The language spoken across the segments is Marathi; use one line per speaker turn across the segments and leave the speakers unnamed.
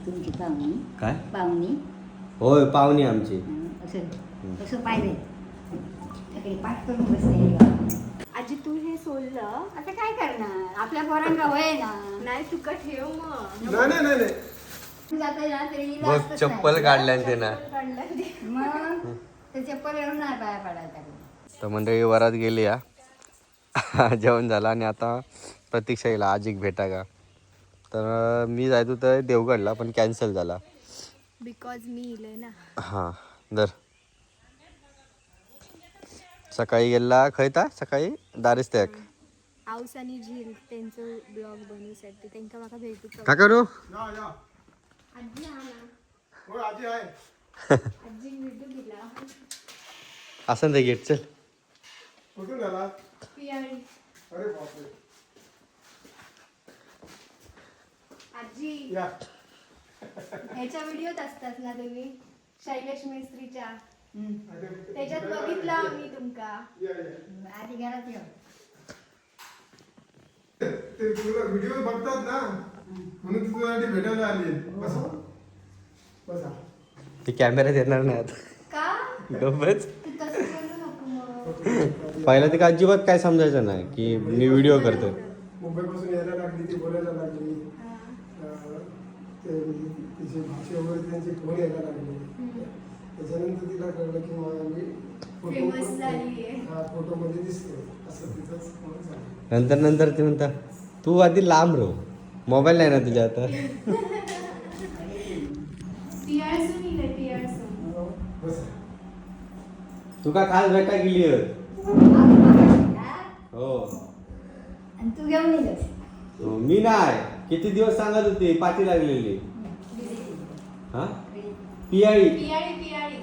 तुमची पाहुणी
काय
पाहुणी
होय पाहुणी आमची
असं असं पाहिजे तिकडे पाठ करून बसले
आजी तू हे सोडलं
आता काय करणार आपल्या पोरांना वय ना
नाही तुका ठेव मग
नाही
तू जाता ना तरी इला
बघ
असतंच
चप्पल
नाही.
काढल्या ते ना
मग ते चप्पल घेऊन नाही पाया पडायचा
तर मंडळी वरात गेली या जेवण झालं आणि आता प्रतीक्षा येईल आजीक भेटा का तर मी जायचो तर देवगडला पण कॅन्सल झाला
बिकॉज मी इले ना
हां दर सकाळी गेला खयता सकाळी दारिस्त्याक
आऊस आणि झील त्यांचं ब्लॉग बनवूसाठी त्यांका माका भेटू
का करू
या
आजी हा ना
होय आजी आहे
आजी भेटू दिला
असं ते गेट चल
कुठून झाला
पियाळी
अरे बापरे
आजी
या
ह्याच्या व्हिडिओत असतात ना तुम्ही शैलेश मेस्त्रीच्या
हम्म.
त्याच्यात बघितलं आम्ही तुमका
या
आधी घरात येऊ
ते तुला व्हिडिओ बघतात ना म्हणून ती तुझ्यासाठी भेटायला आली बसा बसा
ती कॅमेऱ्यात येणार नाही आता
का
गप्पच
तू तसं बोलू नको मग
पहिला ते अजिबात काय समजायचं नाही की मी व्हिडिओ करतो
मुंबईपासून यायला लागली ती बोलायला लागली ते तिचे भाषे वगैरे त्यांचे फोन यायला लागले त्याच्यानंतर तिला कळलं की मी
Famous झालीये.
फोटोमध्ये दिसते असं तिथंच झालं
नंतर नंतर ते म्हणता तू आधी लांब राहू मोबाईल नाही ना तुझ्या आता
पियाळसून इले पियाळसून
बसा
तू का खास भेटा गेली हो
आणि तू घेऊन येतस
हो, मी नाही किती दिवस सांगत होती पाठी लागलेली हा पियाळी
पियाळी पियाळी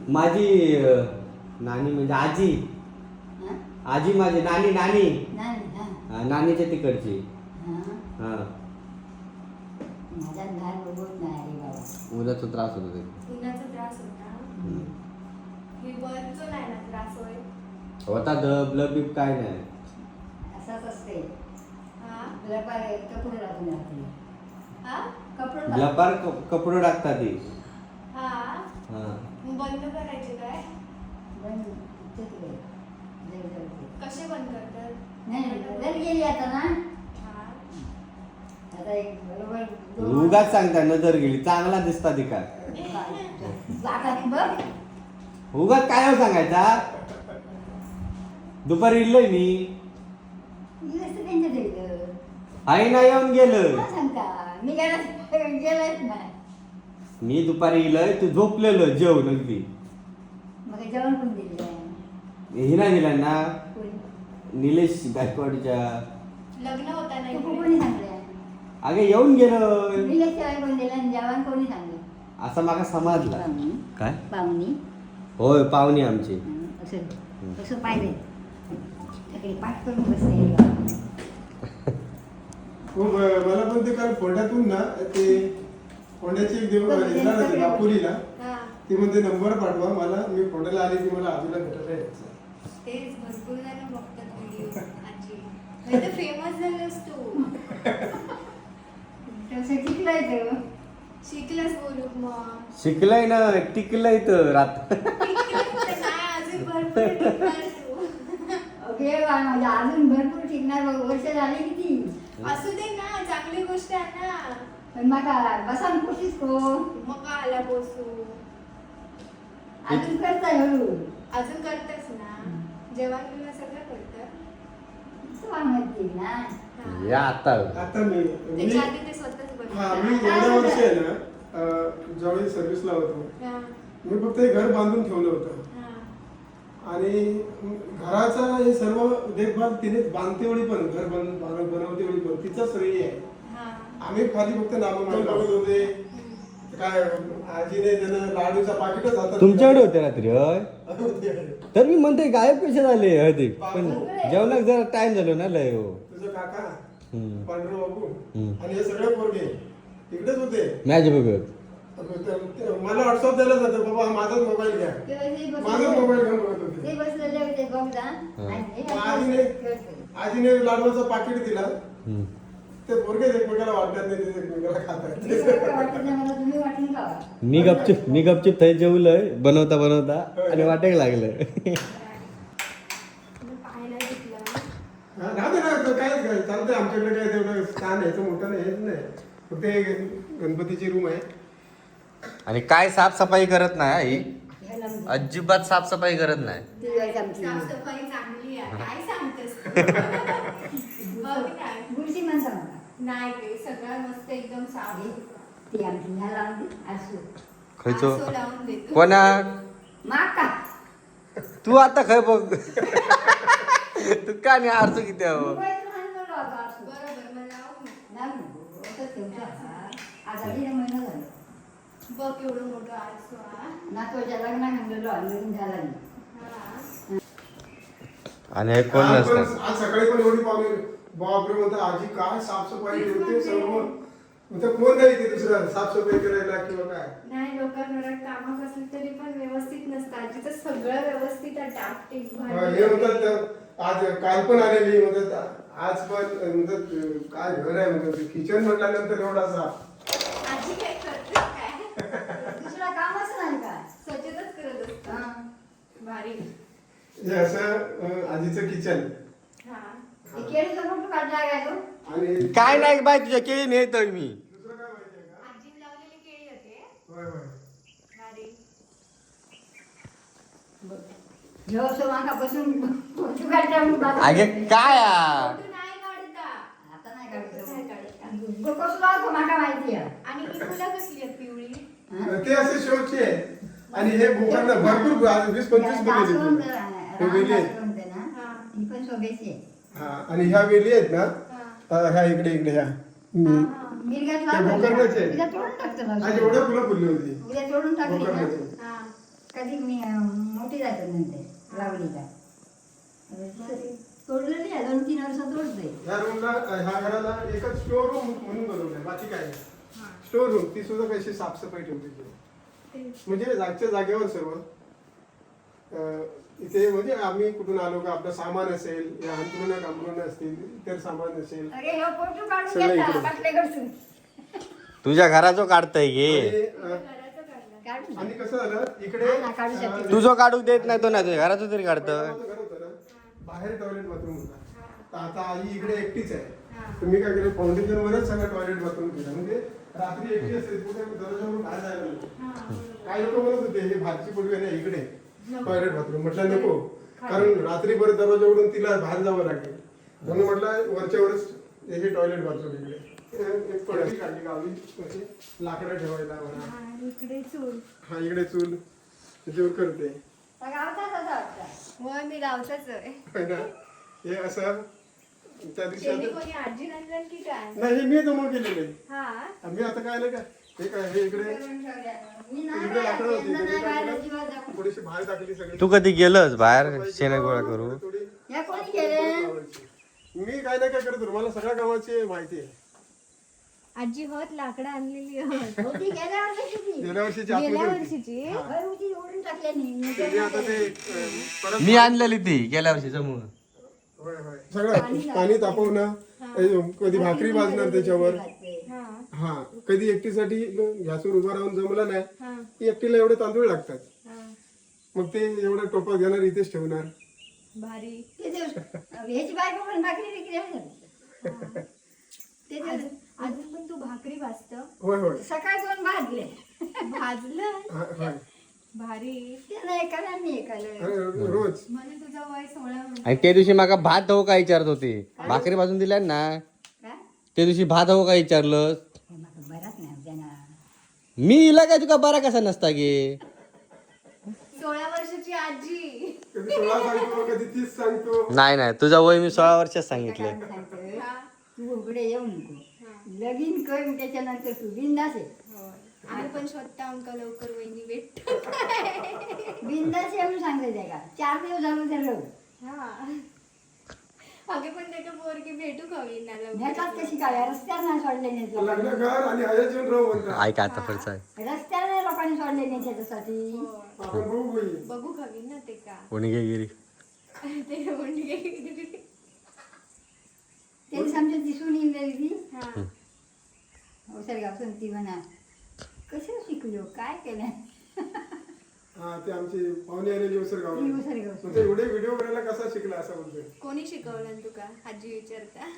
माझी नानी म्हणजे आजी आजी माझी नानी नानी हा, नानीच्या तिकडची हा
माझा घाल बघत नाही रे बाबा
उद्याचा त्रास होतो ते
उन्हाचा त्रास होता हे वरचं नाही ना त्रास होय
होता दब लबीब काय नाही
असंच असते
हा
तुला पाय कपडे लागून राहते
हा
कपडे
लपार कपडे टाकतात ती
हा
हा
मग बंद करायचे काय कसे बंद करतात
नाही जर गेली आता ना
हा
आता एक बरोबर
उगाच सांगता नजर गेली चांगला दिसता ती काय
आता बघ
उगाच काय हो सांगायचा दुपारी इल्लय मी
नसतं त्यांच्या घरी
आई नाही येऊन गेलं
काय सांगता मी गेलाच नाही
मी दुपारी इलय तू झोपलेलं जेवण अगदी
मग जेवण कोण दिले
हिना गेला ना
कोणी
निलेश गायकवाडच्या
लग्न होता नाही
तू कोणी सांगले
अगे येऊन गेलं
मी जेवण कोण दिलं आणि जेवण कोणी सांगले
असा माका समजला
पाहुणी
काय
पाहुणी
होय पाहुणी आमची
असं असं पाहिजे तिकडे पाठ करून बसले
हो मला पण ते काल फोंड्यातून ना ते फोंड्याची एक देव येणार होती दापोलीला
हा
ती म्हणते नंबर पाठवा मला मी फोंड्याला आली की मला आजूला भेटायला यायचं
तेच भरपूर जण बघतात व्हिडिओ आजी नाही तर फेमस झालास तू
तसं शिकलंय तो
शिकलास बोलू मग
शिकलंय ना टिकलंय तर रात
नाही अजून भरपूर टिकणार तू
ओके म्हणजे अजून भरपूर शिकणार वर्ष झाली किती
असू दे ना चांगली गोष्ट आहे ना
पण मका बसान कोशिश को
मग का आला बसू
अजून करताय हळू
अजून करतेस ना जेवण बिवण सगळं करतं
म्हणते ना
हा.
या आता
आता मी
त्याच्या आधी ते स्वतःच
हा मी
बनवतात.
एवढ्या वर्ष आहे ना ज्यावेळी सर्व्हिसला होतो
हा,
मी फक्त हे घर बांधून ठेवलं होतं
हा.
आणि घराचा हे सर्व देखभाल तिने बांधते वेळी पण घर बनवते वेळी पण तिचा श्रेय आहे
हा.
आम्ही खाली फक्त नामं बघत होते काय आजीने त्यानं लाडूचा पाकिटच हातात
तुमच्याकडे होते रात्री होय
होते.
तर मी म्हणते गायब कसे झाले हळदी पण जेवणाक जरा टाइम झालो ना लय हो
तुझं काका
हम्म.
पांढरू बाबू
हम्म.
आणि हे सगळे पोरगे इकडेच होते
मॅच बघत
मला व्हॉट्सअप द्यायला जातं बाबा माझाच मोबाईल घ्या माझाच मोबाईल घेऊन बघत होते
ते बसलेले होते बघदा
आजीने लाडवाचं पाकिट दिला
हम्म.
ते पोरगेच एकमेकाला वाटत नाही, ते एकमेकाला खातात.
मी सगळं वाटत नाही मला, तुम्ही वाटून खावा.
मी गपचूप थंय जेवलंय बनवता आणि वाटेक लागलं.
पाहायला घेतलं.
हा, राहू दे ना, तो काय चालतंय आमच्याकडे, काय तेवढं स्थान यायचं मोठं नाही, हेच नाही. फक्त हे गणपतीची रूम आहे.
आणि काय साफसफाई करत नाही ही,
हे लावून दे.
अजिबात साफसफाई करत नाही.
ती जायचं आमची.
साफसफाई चांगली आहे. काय सांगतेस तू? बघ ना.
गुरुजी माणसं मला.
नाही रे, सगळं मस्त एकदम साफ.
ती आमची ह्या लावून दे. असू.
खयचो
आरसो लावून देतो.
कोणा
माग का?
तू आता खय बघ. तू का नाही आरसू किती हवं.
मुंबईतून आणलं होतं असं.
बरोबर, मग लावू ना.
लावून दे. असंच ठेवतो आता. आता 1.5 महिना झाला.
बघ एवढं मोठं आरसो हा.
नातवाच्या लग्नात आणलेलो, लगीन झाला नाही.
हा.
आणि हे कोण
आज
नसतं.
आज सकाळी पण एवढी पावले बापरे, म्हणतात आजी काय साफसफाई ठेवते सर्व. म्हणतात कोण नाही ते दुसरं साफसफाई करायला किंवा काय.
नाही, लोकांवर कामं कसली तरी पण व्यवस्थित नसतं. आजीचं सगळं व्यवस्थित आहे, टापटीप
हे म्हणतात आज काल पण आलेली म्हणतात, आज पण म्हणतात काय घर आहे म्हणतात, किचन म्हटल्यानंतर एवढा साफ.
आजी काय करते काय?
दुसरा कामच नाही का?
स्वच्छताच करत असतं.
हा.
भारी.
हे असं आजीचं किचन.
हा.
ते केळीचं मोठं काढला काय तो?
आणि
काय नाही बाय, तुझ्या केळी नेतोय मी.
दुसरं काय माहितीये का?
आजीने लावलेली केळी होते.
होय होय.
भारी.
जेव्हा मागापासून फोटो काढता मग बाबा.
अगे काय आ?
फोटो नाही काढता.
आता नाही काढतो.
नाही काढता.
कसं लावतो माका माहिती आहे.
आणि ही फुलं कसली आहेत पिवळी?
हा?
ते असे शोचे आहे. आणि हे भोकांना भरपूर 20-25
दासवंत
वेली
आहे.
हे वेली आहेत.
दासवंत आहे ना?
हा.
ही पण शोभेची आहे.
हा, आणि ह्या वेली आहेत ना,
हा.
ह्या इकडे ह्या
हा.
मिरगात
ते
लावतो.
भोकरण्याचे आहे.
उद्या तोडून टाकतो ना.
आज एवढं फुलं फुलली होती
उद्या तोडून टाकली ना.
भोकरण्याचे.
हा.
कधी मी मोठी जातो नंतर लावली का. तोडलेली आहे 2-3 वर्षात तोडते.
ह्या रूमला, ह्या घराला एकच स्टोर रूम म्हणून बनवलंय, बाकी काय नाही. स्टोर रूम ती सुद्धा कशी साफसफाई ठेवते ती. म्हणजे जागच्या जागेवर सर्व. इथे म्हणजे आम्ही कुठून आलो का आपलं सामान असेल, या अंतरुण असतील, इतर सामान असेल.
अरे हे फोटो काढून
सगळं
घेता
इकडे.
बाटलेकडसून.
तुझ्या घराचो काढतय घे.
काढून.
आणि कसं झालं इकडे
हा ना, काढू शकते.
तुझं काढू देत नाही तो नाही, तुझ्या घराचं तरी काढतं.
माझं घर होतं ना, बाहेर टॉयलेट बाथरूम होता. तर आता आई इकडे एकटीच आहे.
हा.
तर मी काय केलं, फाउंडेशन वरच सगळं टॉयलेट बाथरूम केलं. म्हणजे रात्री एकटी असते, कुठे दरवाजावरून बाहेर जायला नको. काही लोक म्हणत होते हे भातची पूर्वी आहे ना इकडे टॉयलेट बाथरूम, म्हटलं नको, कारण रात्री परत दरवाजा उडून तिला बाहेर जावं लागेल. म्हणून म्हटलं वरच्या वरच हे टॉयलेट बाथरूम इकडे. एक पडवी काढली गावी, अशी लाकडं ठेवायला म्हणा.
हा, इकडे चूल.
हा, इकडे चूल त्याच्यावर करते.
गावचा कसा वाटतं?
होय, मी गावचाच आहे.
है ना, हे असं त्या दिवशी
त्यांनी
आता-
कोणी आजी नंतर की काय?
नाही, हे मी जमा केलेले.
हा.
मी आता काय नाही का, हे काय हे इकडे
मी नाही
इकडे लाकडं होती,
यांना नाही बाहेर
त्याच्याकडे
अजिबात जाऊ.
थोडीशी बाहेर टाकली सगळी.
तू कधी गेलस बाहेर शेण गोळा करू?
थोडी
या कोणी केले?
मी काय नाही काय करत होतो, मला सगळ्या कामाची माहिती आहे.
आजी होत लाकडं आणलेली होत.
होती गेल्या वर्षीची ती.
गेल्या वर्षीची
गेल्या
आतमध्ये होती.
वर्षीची.
घर होती ओढून टाकल्यानी.
त्यांनी आता ते परत
मी आणलेली ती गेल्या वर्षी जमून.
होय होय सगळं पाणी तापवणं, कधी भाकरी भाजणार त्याच्यावर.
हा.
हा, कधी एकटीसाठी गॅसवर उभा राहून जमलं नाही,
हा.
की एकटीला एवढे तांदूळ लागतात.
हा.
मग ते एवढं टोपा घेणार, इथेच ठेवणार.
भारी.
ते दिवस ह्याची बायको पण भाकरी विक्री आहे. ते दिवस
अजून पण तू भाकरी भाजत?
होय होय
सकाळी 2 भाजले.
भाजलं.
हा, होय.
भारी.
त्याला एकाला मी एकाला.
रोज
म्हणून तुझा वय 16 म्हणजे.
आणि त्या दिवशी माका भात हवं का विचारत होते, भाकरी भाजून दिल्या ना.
काय?
त्या दिवशी भात हवं का विचारलं,
हे मला बराच नाही त्यांना.
मी इला काय तुका बरा कसा नसता गे.
16 वर्षाची आजी.
कधी 16 सांगतो, कधी 30 सांगतो.
नाही नाही, तुझं वय मी 16 वर्षात सांगितलं.
काय सांगते?
हा.
तू उघडे येऊ नको. लगीन कर त्याच्यानंतर तू बिंदास आहे.
होय. आम्ही पण स्वतः अंका लवकर वहिनी भेट.
बिंदास आहे म्हणून सांगते का 4 दिवस झालो तर राहू.
हा. अगे पण त्याच्या पोरगी भेटू खावी ना
भेटात
लवकर.
कशी काय रस्त्यावर नाही सोडले नाही
लग्न
लोकांनी.
कर आणि हयात येऊन राहू म्हणतात.
ऐका आता पुढचं आहे.
रस्त्यावर नाही लोकांनी सोडले नाही त्याच्यासाठी.
होय.
आपण बघू बाई.
बघू खावी ना ते का.
कोणी गे गिरी.
ते म्हणजे
ते दिवशी आमच्या दिसून येईल ती
हा
ओसरगावसून ती म्हणा कसं शिकलो काय केलं
हा ते आमची पाहुणे आलेली उसरगाव
ती ओसरगाव
ते एवढे व्हिडिओ करायला कसा शिकला असं बोलतोय.
कोणी शिकवलं तुका आजी विचारता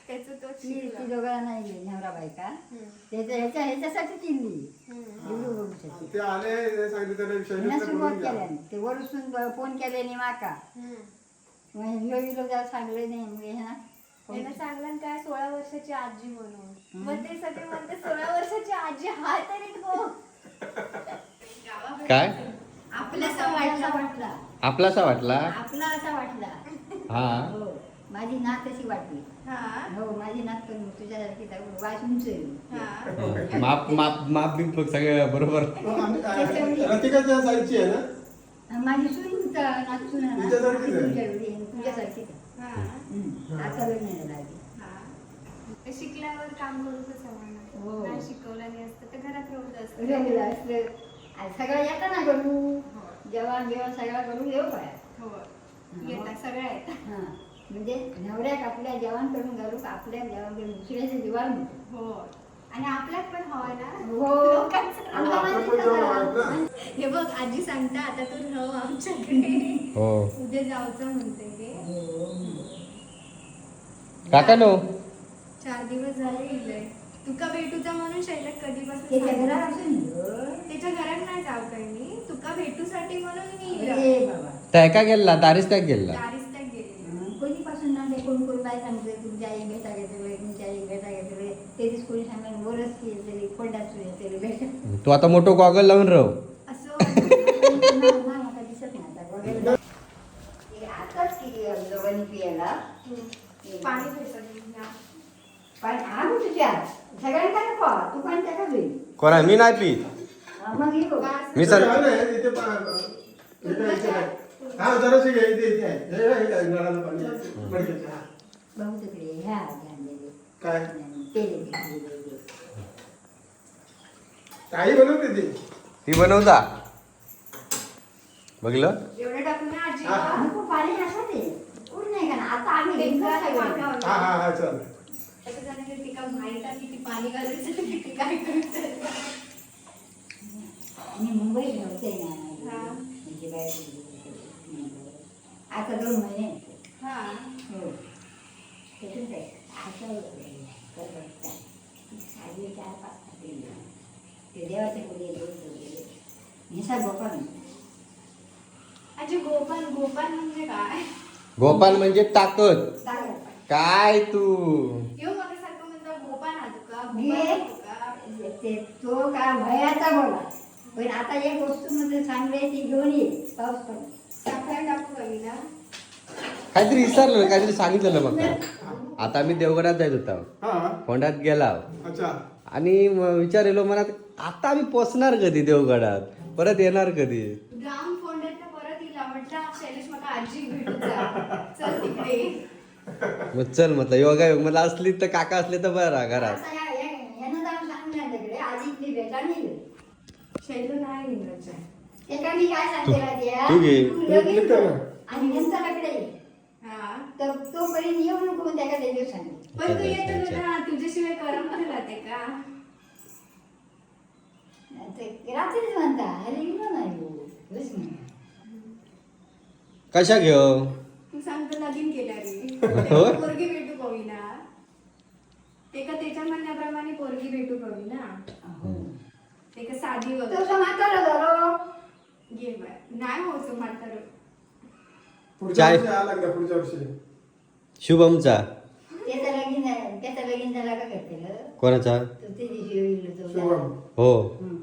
त्याचं तो
ती
शिकला.
दोघांना नाही गेली नवरा बायका
हम्म.
ह्याच्यासाठी चिडली
हम्म.
व्हिडिओ बघूसाठी
ते आले ते सांगितलं त्याला
त्यांना
शैलेशला
सुरुवात
बोलून घ्या.
केल्याने ते वरसून फोन केल्याने माका
हम्म.
मग हिरो जरा सांगले नाही मग ह्या
यानं सांगलं काय 16 वर्षाची आजी म्हणून मग ते सगळे म्हणते 16 वर्षाची आजी हा तरी तो
काय
आपल्यासा वाटला
आपलासा वाटला
आपला असा वाटला
हा
हो माझी नात अशी वाटली
हा
हो माझी नात पण तुझ्यासारखी वाच उंच आहे.
हा
माप माप माप बिप सगळं बरोबर.
रतिकाच्या साईडची आहे ना.
माझी सून नाचून
हिच्यासारखीच आहे.
तुझ्यासारखीच
हा
आता लग्न झालं आधी.
हा ते शिकल्यावर काम करूच हवं
हो.
नाही शिकवलं नाही असतं तर घरात राहूच
रंगलं
असतं
असलं आज सगळं येतं ना करू जेवण जेवण सगळं करून येऊ काय
हो येतात सगळ्या येतात
हा म्हणजे नवऱ्याक आपल्या जेवण करून घालू का आपल्या जेवण करून दुसऱ्याचे जेवण म्हणतो.
हो आणि आपल्यात पण हवा ना
हो
लोकांचं
आमच्या
आपण
माणसाचं
पण जेवण
का?
वाढलं.
हे बघ आजी सांगता आता तू राह आमच्याकडे
हो
उद्या जायचं म्हणते ते
काका नो
4 दिवस झाले गेले तुका भेटूचा म्हणून शैलक कधीपासून
त्याच्या
सांगते.
घरात असून गं.
त्याच्या घरात नाही जाऊ काही मी तुका भेटूसाठी म्हणून मी
अरे बाबा
त्या का गेला दारीच त्या गेला
दारिस्त्यात गेले
कोणीपासून ना ते कोण कोण काय सांगतोय तुमच्या आई भेटा घेतले तुमच्या आई भेटा घेतले ते दिवस कोणी सांगेल वरच केली कोंडाच केली भेट
तू आता मोठं गॉगल लावून राहू.
असं वाटतं.
मला दिसत नाही आता बघायला. हे आताच की दोघांनी पियाला
पाणी भेटत
पण आम्ही तुझ्या सगळ्यांना नको तू पण त्याला होईल
कोणा मी नाही पी
मग हे बघ
मी सर
हा नाही, इथे इथे आहे. हा जराशी घे इथे आहे. हे आहे, हे आहे, नळाला पाणी आहे. मडक्याचं, हा.
भाऊ तिकडे ह्या आणलेले
काय
तेल
काही बनवते ते
ती बनवता बघलं
एवढं टाकून ना आजी
हा.
नको पाणी असं ते कोण नाही का ना आता आम्ही
टिका
घेतलं सगळं.
मागावलं.
हा हा हा चल
असं झालं की टिका माहित आहे किती पाणी घालायचं किती काय करायचं
आणि मुंबईत नव्हते ना
हा.
म्हणजे काय आता 2 महिने
हा
हो त्यातून काय असं करतात आधी 4-5 ते देवाच्या पुढे निसा गोपाल
आजी गोपाल गोपाल म्हणजे काय
गोपाल म्हणजे ताकद
काय
काय तू
यो माझ्यासारखं म्हणतो गोपाल हा तुका
घे.
गोपाल हा तुका
ते तो का भयाचा बोला पण आता एक वस्तू मध्ये चांगली आहे ती घेऊन ये पाऊस पडला
साखर टाकू बघितला
काहीतरी विसरलं काहीतरी सांगितलेलं मग आता आम्ही देवगडात जायत होता
हा
फोंडात गेला
अच्छा
आणि विचारलो मनात आता आम्ही पोचणार कधी देवगडात परत येणार कधी
ग्राउंड फोल्डर परत येईल म्हटलं शैलेश मका आजी भेटूचा चल तिकडे
मग चल म्हटलं योगा योग मला असली तर काका असले तर बरं घरात
आता यानं जाऊन सांगणार तिकडे आधी इथली भेटा नाही
शैलू नाही इंग्रज
एका मी काय सांगते राधिया,
तू घे.
तू लगेच
क्लिक कर.
आणि नंतरकडे ये.
हा
तर तो पर्यंत येऊ नको त्याला ते दिवस सांगितलं
पण तू येतो ना तुझ्याशिवाय करम पण राहते का
ते रात्रीच म्हणता अरे येऊ नाही हो. दिवस म्हणता.
कशा घेऊ
तू सांगतो लगीन केल्या
हो?
रे पोरगी भेटू कवी ना ते का त्याच्या म्हणण्याप्रमाणे पोरगी भेटू कवी ना
अहो.
ते का साधी
तो
वगैरे
असं म्हातारा झालो.
घे बाय नाही होतो म्हातारं
पुढच्या
चाय.
वर्षी आला लागला पुढच्या वर्षी
शुभमचा
त्याचा लगीन झाला का करते ग?
कोणाचा
तो ते दिवशी येईल तो
शुभम
हो
हम्म.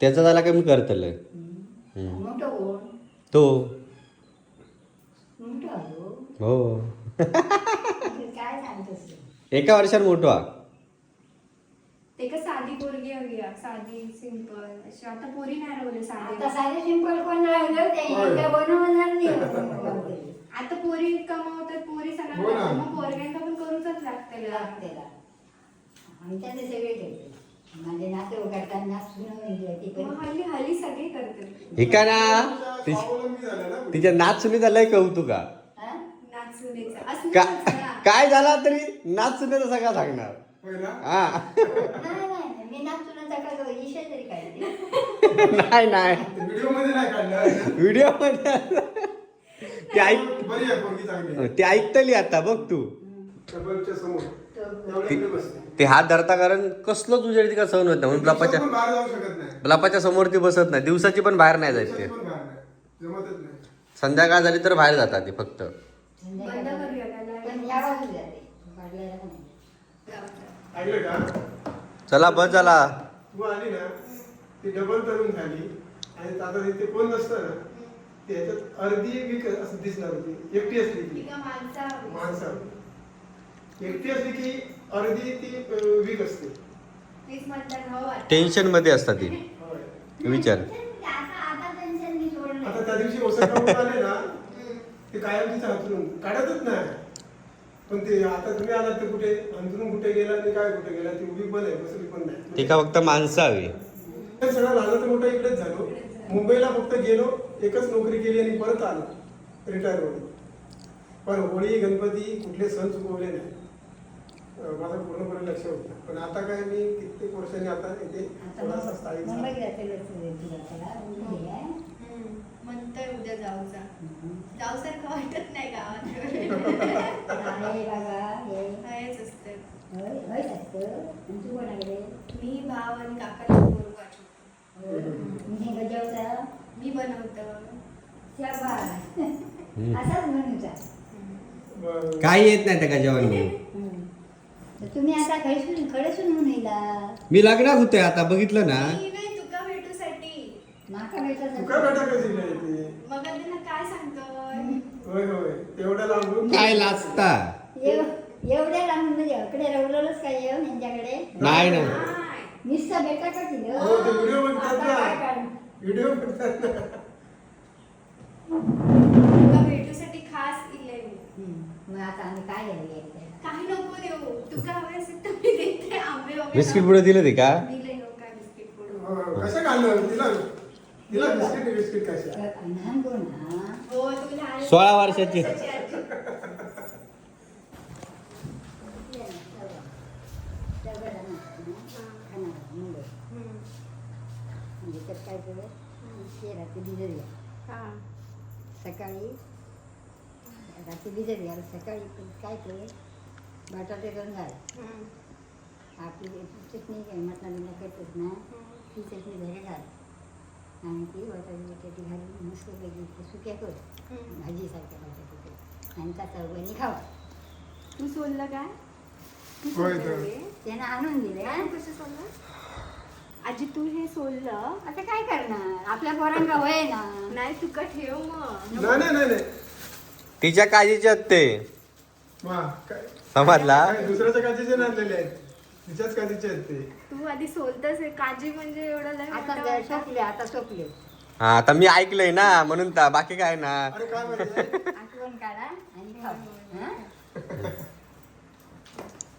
त्याचा झाला का मी करतल
हम्म. मोठं कोण
तो
मोठं आलो
हो
काय सांगतोस
एका वर्षात मोठो हा
ते का साधी पोरगी हवी आहे, साधी सिंपल अशी आता पोरी नाही राहिली साधी
आता साधे सिंपल कोण राहिलं ते
हो
इतकं बनवणार नाही
आता पोरी कमावतात पोरी
हो ना.
सगळ्यांना मग पोरग्यांना पण करूच लागते
लागतेला आमच्या ते सगळे करते माझे नाते करताना नाचून ती
मग
पण
हल्ली हल्ली सगळे करतात
हे का ना
स्वावलंबी झाला ना
तिच्या नाच सुनी झालंय कौतुका
हा?
नाचुनीचं
का?
असं
काय झाला तरी नाचण्याचा सगळा सांगणार.
होय ना?
हा
नाही मी नाचुनाचा का विषय तरी काय
नाही
व्हिडिओ मध्ये नाही काढलं.
व्हिडिओ मध्ये ते ऐक
बरी आहे पोरगी चांगली आहे.
ते ऐकतली आता बघ तू.
टेबलच्या समोर एवढ्या इकडे बसते.
ते हात धरता कारण कसलं तुझ्या तिका सहन होत नाही म्हणून
दिवसात पण बाहेर जाऊ शकत नाही.
ब्लापाच्या समोर ती बसत नाही. दिवसाची पण बाहेर नाही जायची.
दिवसात पण बाहेर नाही. जमतच नाही.
संध्याकाळ झाली तर बाहेर जातात ते फक्त.
बंद करूया त्याला.
पण या बाजूला जाते काढलेला नाही.
ऐकलं का?
चला बस झाला.
तू आली ना ती डबल तरुण झाली आणि आता इथे कोण नसतं ना त्याच्यात अर्धी वीक असं दिसणार होती. एकटी असली ती माणसा एकटी असली की अर्धी ती वीक असते.
तीच म्हणतात हो आता.
टेन्शन मध्ये असतात ती.
होय.
विचार
आता टेन्शन मी सोडलं.
आता त्या दिवशी ओसरकावून आले ना ते कायम तिचं हातरून काढतच नाही. पण ते आता तुम्ही आलात ते कुठे अंतरून कुठे गेला आणि काय कुठे गेला ती उभी पण आहे बसली पण नाही.
ती का फक्त माणसं हवी.
सगळं लहान तर मोठं इकडेच झालो. मुंबईला फक्त गेलो एकच नोकरी केली आणि परत आलो रिटायर होऊन. पण होळी गणपती कुठले सण चुकवले नाही. माझं पूर्णपणे लक्ष होतं. पण आता काय मी कित्येक वर्षांनी आता इथे थोडासा स्थायिक झालो.
मुंबईत जाते तुला
म्हणतोय उद्या जाऊचा. जाऊसारखं वाटत नाही गावात.
आहे बाबा हे
हेच असतं.
होय असतं. आणि तू कोणाकडे
मी भाव आणि काकाला पोरगं वाटतो.
मी गजवता
मी बनवतो.
शाबास. असाच म्हणूचा.
बरं.
काही येत नाही त्या जेवण.
तर तुम्ही आता खडसून म्हणून येला
मी लग्नात होते आता बघितलं ना.
मी नाही तुका भेटूसाठी.
माका भेटत
तू काय बेटा कशी नाही येते?
मग त्यांना काय सांगतोय.
होय होय तेवढ्या लांबून
काय लाजता.
एवढ्या लांब म्हणजे अकडे रवलंच काय येऊन यांच्याकडे
नाही ना
नाही.
निस्ता भेटा का तिला
हो ते व्हिडिओ बघतात
आता काय
ना
काढ?
व्हिडिओ बघतात ना.
तुका भेटूसाठी खास इले मी.
मग आता आम्ही काय घ्यायला
काही नको देऊ. तुका हवे असेल तर मी देते. आंबे वगैरे
बिस्किट पुढे दिलं ते का.
दिले हो का बिस्किट पुडे.
हो, कसं काढलं तिला बिस्किट कशा
लहान कोण हा
हो तू लहान
16 वर्षाची.
आजी.
मुंबई
हम्म.
म्हणजे त्यात काय केलं रात्री भिजत घ्या
हा.
सकाळी रात्री भिजत घ्या सकाळी काय केलं बटाटे करून घाल
हम्म.
आपली चटणी काय मटणा बिना करतोच ना ती चटणी घरी घाल आणि ती बटाटी घालून मस्त वेगळी सुक्या कर
हम्म.
भाजीसारख्या बटाटे आणि त्याचा वणी खावा
तू सोडलं काय. तू
होय
सोडलं
तर.
रे?
त्यानं आणून दिले
काय कसं सोडलं. आजी तू हे सोडलं.
आता काय करणार आपल्या पोरांना वय ना
नाही तुका ठेव मग.
नाही
तिच्या काळजीचे आहेत ते.
वा, काय
समजला.
काय दुसऱ्याच्या काचेचे आणलेले आहेत तिच्याच काचेचे आहेत ते.
तू आधी सोलतच आहे. काजी म्हणजे एवढं लय
आता
मोठं
ते
वाटतं.
सोपले आता सोपले
हा आता मी ऐकलंय ना म्हणून बाकी काय ना.
अरे काय माहिती
आठवण काढा आणि खाऊ हं?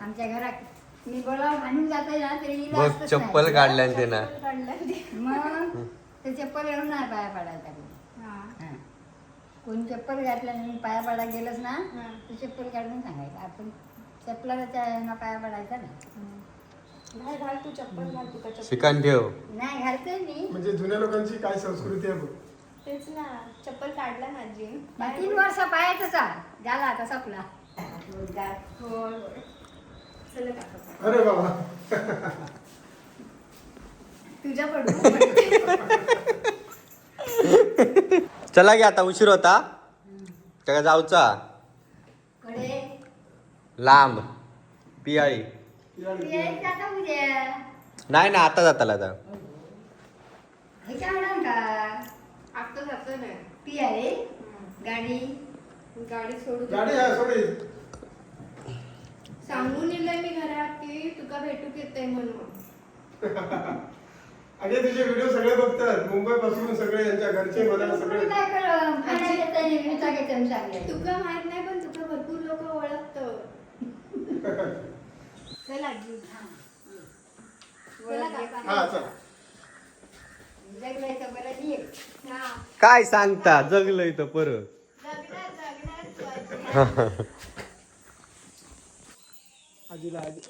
आमच्या घरात मी बोलावं आणून जाते ना तरी हिला
बघ
असतंच
चप्पल
नाही.
काढल्या ना.
काढलं ते.
मग ते चप्पल घालून नाही पाया पडायचा कोणी.
हा.
हं. कोणी चप्पल घातलं आणि पाया पडायला गेलंच ना
हं.
तू चप्पल काढून सांगायचं आपण चप्पलाला पाया पडायचा नाही
नाही घाल तू चप्पल घाल तुका चप्पल.
शिकण ठेव.
नाही घालते मी
म्हणजे जुन्या लोकांची काय संस्कृती आहे बघ.
तेच ना चप्पल काढला ना आजी.
3 वर्ष पायातच झाला आता संपला
होय चल काका.
अरे बाबा
तुझ्या पडू.
चला गे आता उशीर होता. त्या जाऊचा
कडे
लांब पियाळी.
यायचं आता उद्या
नाही ना आता जाताला आता.
ह्याच्या म्हणून का
आता जातो नाही.
पी आहे गाडी
गाडी सोडू.
गाडी आहे सोडी.
सांगून येलंय मी घरात की तुका भेटूक येते म्हणून.
अगे तुझे व्हिडिओ सगळे बघतात मुंबई पासून सगळे यांच्या घरचे मला सगळे.
तुम्ही काय करू खायला घेताय, विचार घेताय सांगले.
तुका माहित नाही पण तुका भरपूर लोक ओळखतो. चल आजी. चला काका.
हा चल.
जगलंय तर बरं ये.
हा.
काय सांगता जगलं इथं परत.
जगणार तू आजी.
आजीला आजी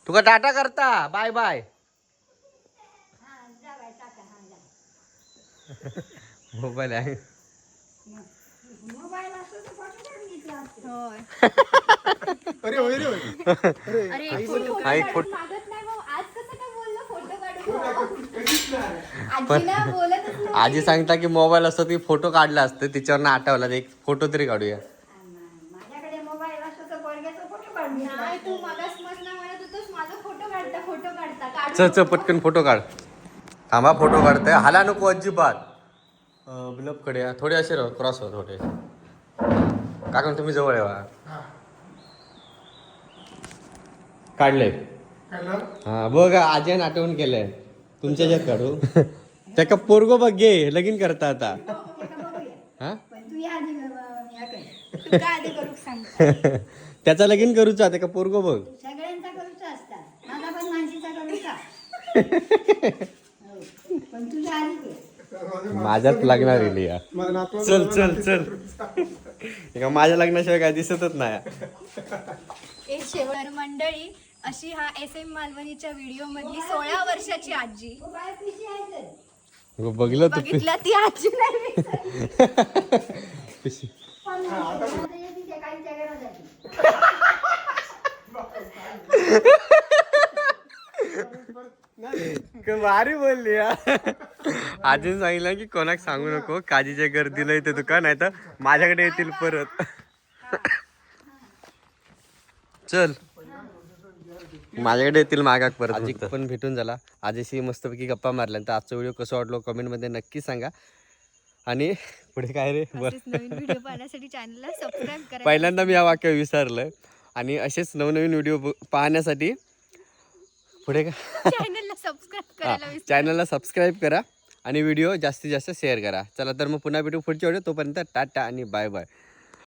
तुका टाटा करता बाय बाय.
हा जा बाय टाका हा जा.
मोबाईल आहे.
मोबाईल असतो तर फोटो काढून घेतला असता.
होय.
अरे होय रे होय.
अरे एक फोटो
हा, एक
काढून
फोटो-
मागत नाही मग आज कसं काय बोललो फोटो काढू
कधीच नाही.
आजीला बोलतच नाही.
आजी सांगता की मोबाईल असतो ती फोटो काढला असतं तिच्यावर आठवला एक फोटो तरी काढूया.
माझ्याकडे मोबाईल असतो तर पोरग्याचा फोटो काढून घेतला
नाही
असता.
तू मगाच मधनं म्हणत होतस माझा फोटो काढता
चल चल पटकन फोटो काढ. थांबा फोटो काढताय. हाला नको अजिबात. बिलप कडे या. थोडे असे राह क्रॉस हो थोडे. काका तुम्ही जवळ येवा.
हा.
काढले.
काढलं?
हा बघ आजी आठवण केलंय तुमच्या ह्याच्यात काढू. त्याका पोरगो बघ घे लगीन करता आता.
एका बघूया.
हा
पण तू या आधी या काय
तू काय आधी करू सांग.
त्याचा लगीन करूचा त्याका पोरगो बघ.
सगळ्यांचा करूचा असतात माझा पण मानसीचा करूचा. हो. पण तुझ्या आधी कर.
माझ्यात लागणार आहे या.
माझा नातू
चल चल चल. एका माझ्या लग्नाशिवाय काय दिसतच नाही.
एक शेवट मंडळी अशी हा SM मालवणीच्या व्हिडिओ मधली 16 वर्षाची आजी.
तू बाय पिशी आहे तर.
बघलं तू
बघितलं ती आजी नाही मी.
पण आता येते त्या काहीच्या घरासाठी.
भारी बोलली आजीने सांगितलं की कोणाक सांगू नको काजीच्या घर दिलंय ते तुका नाही तर माझ्याकडे येतील परत. चल माझ्याकडे येतील मागाक परत. आजी पण भेटून झाला. आजीशी मस्तपैकी गप्पा मारल्या. तर आजचा व्हिडिओ कसं वाटलो कमेंटमध्ये नक्की सांगा. आणि पुढे काय रे
असेच नवीन व्हिडिओ पाहण्यासाठी चॅनलला सबस्क्राईब करा.
पहिल्यांदा मी या वाक्य विसरलं. आणि असेच नवनवीन व्हिडिओ पाहण्यासाठी पुढे का
चॅनलला सबस्क्राईब करायला विसरू
चॅनलला सबस्क्राईब करा आणि व्हिडिओ जास्तीत जास्त शेअर करा. चला तर मग पुन्हा भेटू पुढच्या व्हिडिओ. तोपर्यंत टाटा आणि बाय बाय.